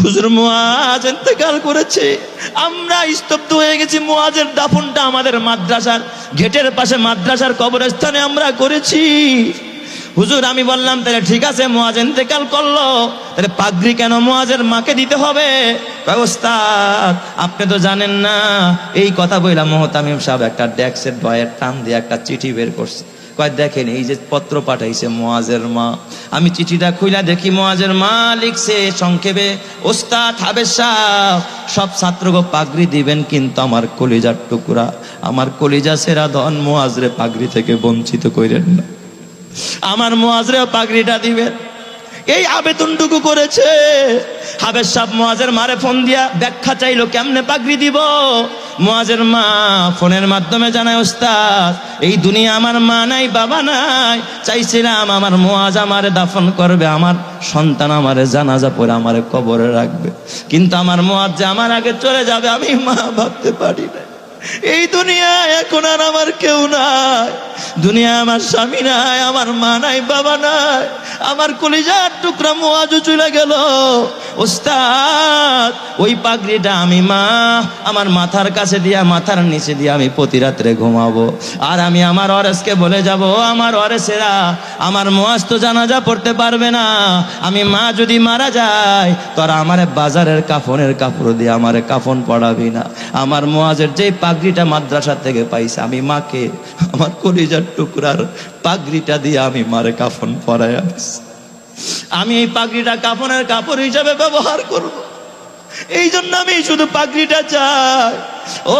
হুজুর মুআজ ইন্তেকাল করেছে, আমরা স্তব্ধ হয়ে গেছি। মুআজের দাফনটা আমাদের মাদ্রাসার গেটের পাশে মাদ্রাসার কবরস্থানে আমরা করেছি। হুজুর আমি বললাম তাহলে ঠিক আছে, মুআজ ইন্তেকাল করলো, তাহলে পাগড়ি কেন মুআজের মাকে দিতে হবে? কয় ওস্তাদ আপনি তো জানেন না। এই কথা বইলা মুহতামিম সাহেব একটা ডেস্কের ড্রয়ার টান দিয়ে একটা চিঠি বের করছে। কয় দেখেন এই যে পত্র পাঠাইছে মুআজের মা। আমি চিঠিটা খুইলা দেখি মুআজের মা লিখছে সংক্ষেপে, ওস্তাদ হাবেজ সাহেব সব ছাত্রকে পাগড়ি দিবেন, কিন্তু আমার কলিজার টুকরা, আমার কলিজা সেরা ধন মুআজরে পাগড়ি থেকে বঞ্চিত কইরেন না, আমার মুআজরে পাগড়িটা দিবেন। এই আবেদনটুকু করেছে। হাবেজ সাহেব মুআজের মারে ফোন দিয়া ব্যাখ্যা চাইলো কেমনে পাগড়ি দিব। মুআজের মা ফোনের মাধ্যমে জানায়, ওস্তাদ এই দুনিয়া আমার মা নাই বাবা নাই, চাইছিলাম আমার মুআজ আমারে দাফন করবে, আমার সন্তান আমারে জানাজা পড়ে আমারে কবরে রাখবে, কিন্তু আমার মুআজ যে আমার আগে চলে যাবে আমি মা ভাবতে পারি না। এই দুনিয়ায় এখন আর আমার কেউ নাই, দুনিয়া আমার স্বামী নাই, আমার মা নাই বাবা নাই, আমার কলিজার টুকরা মুআজও চলে গেল। ওস্তাদ ওই পাগড়িটা আমি মা আমার মাথার কাছে দিয়া, মাথার নিচে দিয়ে আমি প্রতি রাত্রে ঘুমাবো, আর আমি আমার ওয়ারেসকে বলে যাব, আমার ওয়ারেসেরা আমার মুআজ তো জানাজা পড়তে পারবে না, আমি মা যদি মারা যায় তোরা আমারে বাজারের কাফনের কাপড় দিয়ে আমারে কাফন পড়াবি না। আমার মুআজের যে পাগড়িটা মাদ্রাসা থেকে পাইছে, আমি মাকে আমার কলিজার টুকরার পাগড়িটা দিয়ে আমি মারে কাফন পরাই আনছি। আমি এই পাগড়িটা কাফনের কাপড় হিসাবে ব্যবহার করব, এই জন্য আমি শুধু পাগড়িটা চাই। ও